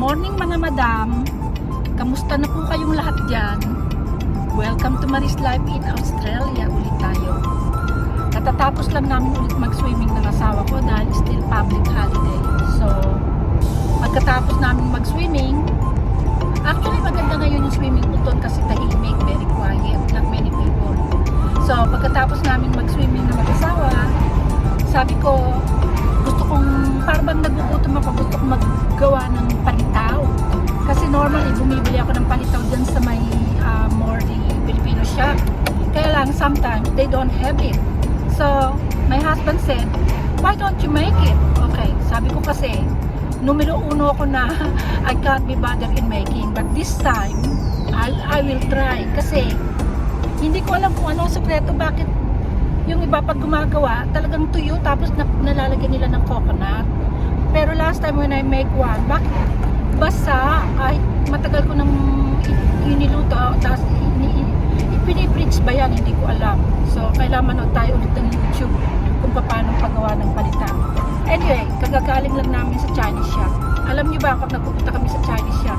morning mga madam. Kamusta na po kayong lahat dyan? Welcome to Maris Life in Australia ulit tayo. Katatapos lang namin ulit mag-swimming ng asawa ko dahil still public holiday. So, pagkatapos namin mag-swimming, actually maganda ngayon yung swimming pool doon kasi tahimik, very quiet, not many people. So, pagkatapos namin mag-swimming na mag-asawa, sabi ko, gusto kong, parang nagugutom ako, gusto kong maggawa ng palitaw. Kasi normally, bumibili ako ng palitaw dyan sa may Morley Filipino shop. Kaya lang, sometimes, they don't have it. So, my husband said, why don't you make it? Okay, sabi ko kasi, numero uno ako na I can't be bothered in making. But this time, I will try. Kasi, hindi ko alam kung ano ang sekreto, bakit yung iba pag gumagawa, talagang tuyo, tapos nalalagyan nila ng coconut. Pero last time when I make one, bakit basa, kahit matagal ko nang iniluto, tapos ipiniprints ba yan, hindi ko alam. So, kailangan manood tayo ulit ng YouTube kung paano paggawa ng palitaw. Anyway, kagagaling lang namin sa Chinese shop. Alam nyo ba, pag nagpupunta kami sa Chinese shop,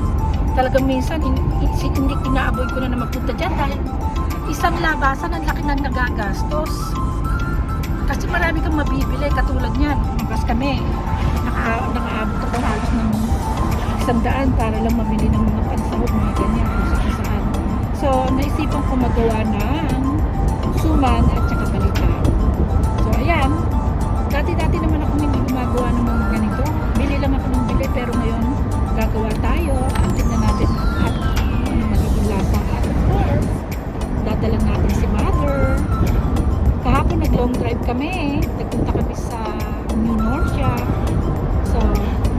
talagang minsan, hindi inaaboy ko na magpunta dyan dahil isang labasan, ang laki ng nagagastos. Kasi marami kang mabibili, katulad niyan. Lumabas kami, nakaabot ako halos ng 100 para lang mabili ng mga pansahog, mga ganyan, kung saan. So, naisipan ko magawa ng suman at saka palitaw. So, ayan. Dati-dati naman ako hindi gumagawa ng mga ganito. Bili lang ako ng bili, pero ngayon, gagawa tayo. At tignan natin at magiging lasa. At of course, dadalang natin si Mother. Kahapon nag-long drive kami. Nagpunta kami sa New Norcia. So,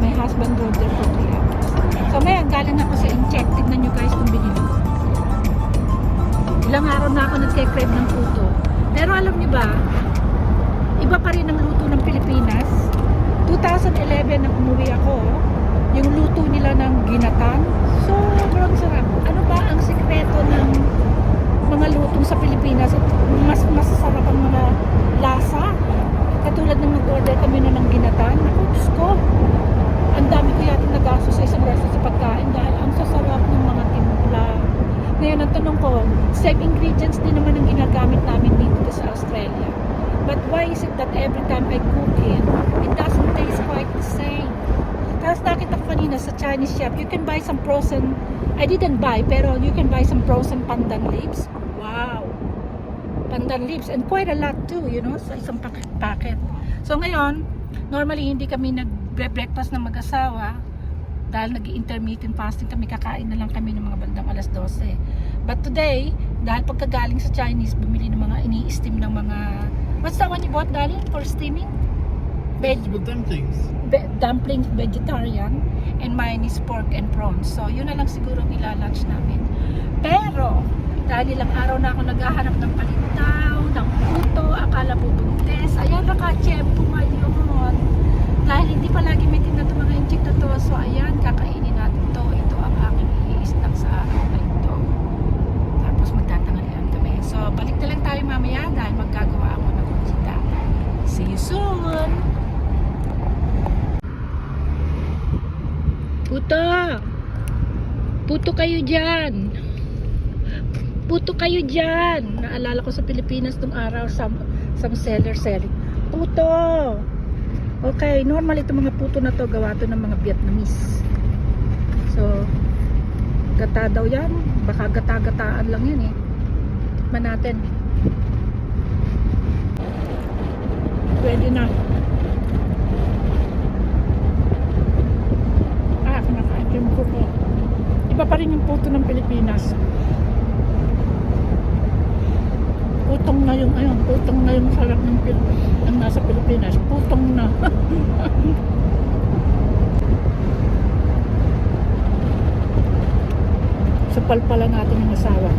my husband drove there for 3 hours. So, ngayon, galing ako sa Incheck. Tignan nyo guys kung binili ko. Ilang araw na ako nagke-crave ng puto. Pero alam nyo ba, iba pa rin ang luto ng Pilipinas. 2011 nang umuwi ako, yung luto nila ng ginatan, sobrang sarap. Ano ba ang sikreto ng mga lutong sa Pilipinas at mas masasarap ang mga lasa? Katulad ng mag-order kami na ng ginatan. Ako, Diyos ko, ang dami ko yata nagasto sa isang resto sa pagkain dahil ang sasarap ng mga timpla. Ngayon, ang tanong ko, same ingredients din naman ang ginagamit namin dito sa Australia. But why is it that every time I cook it doesn't taste quite the same? Tapos nakita ko kanina sa Chinese shop, you can buy some frozen, I didn't buy, pero you can buy some frozen pandan leaves. Wow! Pandan leaves, and quite a lot too, you know, sa isang packet. So ngayon, normally hindi kami nag-breakfast ng mag-asawa dahil nag-intermittent fasting kami, kakain na lang kami ng mga bandang alas 12. But today, dahil pagkagaling sa Chinese, bumili ng mga ini-steam ng mga, what's that one you bought, darling, for steaming? Vegetable dumplings. Dumplings, vegetarian, and mine is pork and prawns. So, yun na lang siguro ang ilalunch namin. Pero, dahil ilang araw na ako naghahanap ng palitaw, ng puto, akala po buntes, ayan, nakachempo ngayon. Dahil hindi palagi may tingnan itong mga inject na to. So, ayan, kakainin natin to. Ito ang aking i-snack sa araw na ito. Tapos, magtatangalian kami. So, balik na lang tayo mamaya dahil maggagawa ako ng kutsita. See you soon! Puto! Puto kayo dyan! Puto kayo dyan! Naalala ko sa Pilipinas nung araw, some seller selling. Puto! Okay, normal itong mga puto na to, gawa to ng mga Vietnamese. So, gata daw yan. Baka gata-gataan lang yan eh. Tikman natin. Pwede na. Kinakain yung puto. Iba pa rin yung puto ng Pilipinas. Putong na yung, ayun, putong na yung sarap ng nasa Pilipinas. Putong na. Supal pala natin yung asawa.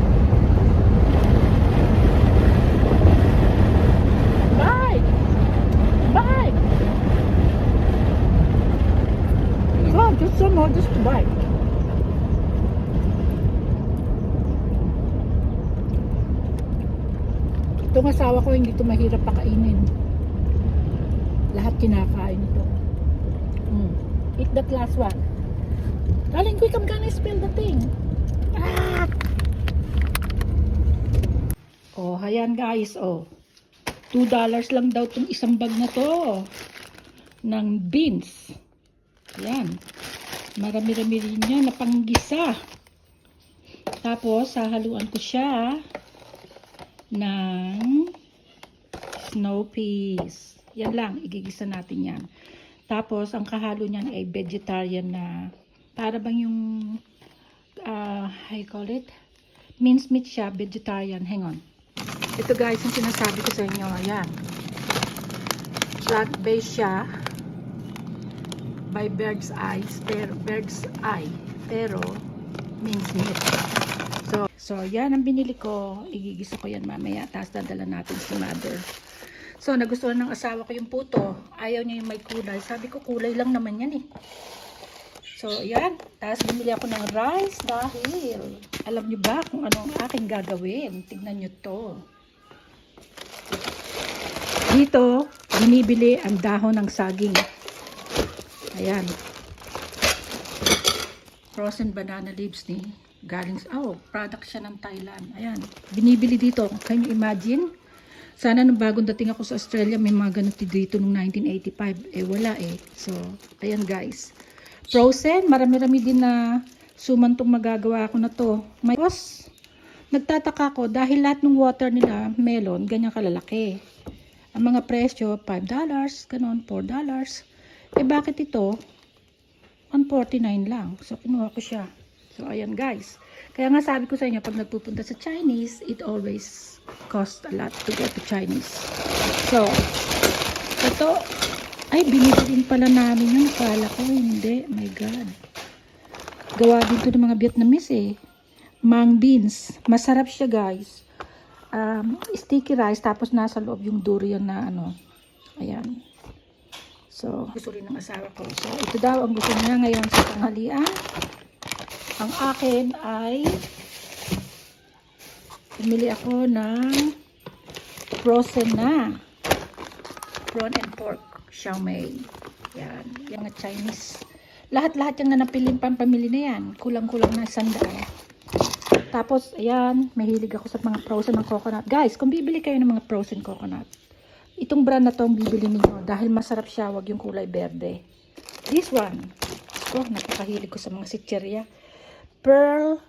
Bye! Bye! Go, just some more, just bye. Itong asawa ko hindi ito mahirap pakainin. Lahat kinakain ito. Eat that last one. Darling, quick, I'm gonna spill the thing. Ah! Oh, ayan guys, oh. $2 lang daw tong isang bag na to ng beans. Ayan. Marami-rami rin yan na panggisa. Tapos, hahaluan ko siya ng snow peas. Yan lang, igigisa natin yan. Tapos, ang kahalo niyan ay vegetarian na, para bang yung, how you call it? Minced meat siya, vegetarian. Hang on. Ito guys, yung sinasabi ko sa inyo, ayan. Plant-based siya by Bird's Eye, pero minced meat. So, yan ang binili ko. Igigisa ko yan mamaya. Tapos dadala natin si mother. So, nagustuhan ng asawa ko yung puto. Ayaw niya yung may kulay. Sabi ko, kulay lang naman yan eh. So, yan. Tapos bumili ako ng rice dahil alam niyo ba kung ano ang aking gagawin? Tignan niyo to. Dito, binibili ang dahon ng saging. Ayan. Frozen banana leaves ni galing, product siya ng Thailand. Ayan. Binibili dito. Can you imagine? Sana nung bagong dating ako sa Australia, may mga ganito dito nung 1985. Eh, wala eh. So, ayan guys. Frozen. Marami-rami din na sumantong magagawa ko na to. Tapos, nagtataka ko dahil lahat ng water nila, melon, ganyan kalalaki. Ang mga presyo, $5, ganon, $4. Eh, bakit ito? $1.49 lang. So, kinuha ko siya. So, ayan guys. Kaya nga sabi ko sa inyo, pag nagpupunta sa Chinese, it always costs a lot to go to Chinese. So, ito, ay, binibili pala namin yun. Akala ko, hindi. My God. Gawa dito ng mga Vietnamese eh. Mung beans. Masarap siya guys. Sticky rice, tapos nasa loob yung durian na ano. Ayan. So, gusto rin ng asawa ko. So, ito daw ang gusto niya ngayon sa tanghalian. Ang akin ay pumili ako ng frozen na prawn and pork chow mein. Yan. Yung mga Chinese. Lahat-lahat yung nanapilin pampamili na yan. Kulang-kulang na 100. Tapos, ayan. Mahilig ako sa mga frozen ng coconut. Guys, kung bibili kayo ng mga frozen coconut, itong brand na to ang bibili ninyo dahil masarap siya, wag yung kulay berde. This one, napakahilig ko sa mga sitcherya. Pearl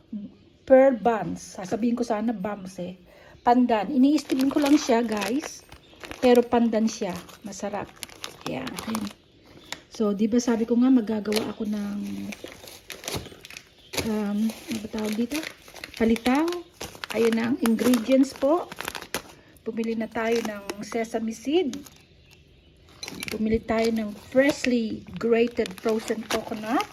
buns. Sasabihin ko sana buns eh. Pandan. Ini-steam ko lang siya guys. Pero pandan siya. Masarap. Ayan. So, di ba sabi ko nga magagawa ako ng ano ba tawag dito? Palitaw. Ayan na ang ingredients po. Pumili na tayo ng sesame seed. Pumili tayo ng freshly grated frozen coconut.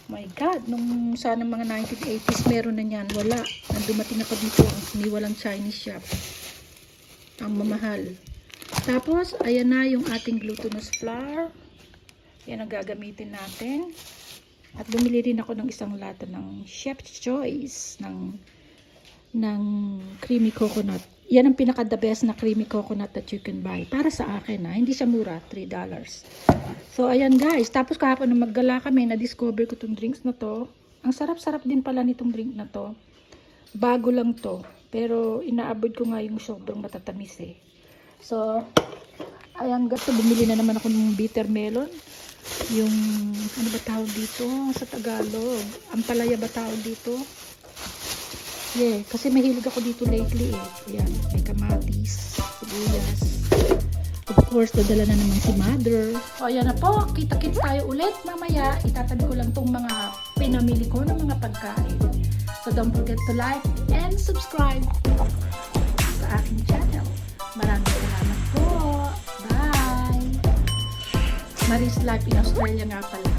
My God, nung sana mga 1980s meron na niyan. Wala. Nang dumating ako dito, niwalang Chinese shop. Ang mamahal. Tapos, ayan na yung ating glutinous flour. Yan ang gagamitin natin. At bumili rin ako ng isang lata ng Chef's Choice ng creamy coconut. Yan ang pinaka-the best na creamy coconut that you can buy. Para sa akin, hindi siya mura, $3. So, ayan guys. Tapos kahapon nung maggala kami, na-discover ko itong drinks na to. Ang sarap-sarap din pala nitong drink na to. Bago lang to. Pero, inaabot ko nga yung sobrang matatamis eh. So, ayan guys. Bumili na naman ako ng bitter melon. Yung, ano ba tawag dito? Sa Tagalog. Ampalaya ba tawag dito? Yeah, kasi mahilig ako dito lately eh. Ayan, may kamatis, sibuyas. Of course, dadala na naman si mother. O, ayan na po. Kita-kits tayo ulit mamaya. Itatabi ko lang tong mga pinamili ko ng mga pagkain. So, don't forget to like and subscribe sa aking channel. Maraming salamat po. Bye! Maris Life in Australia nga pala.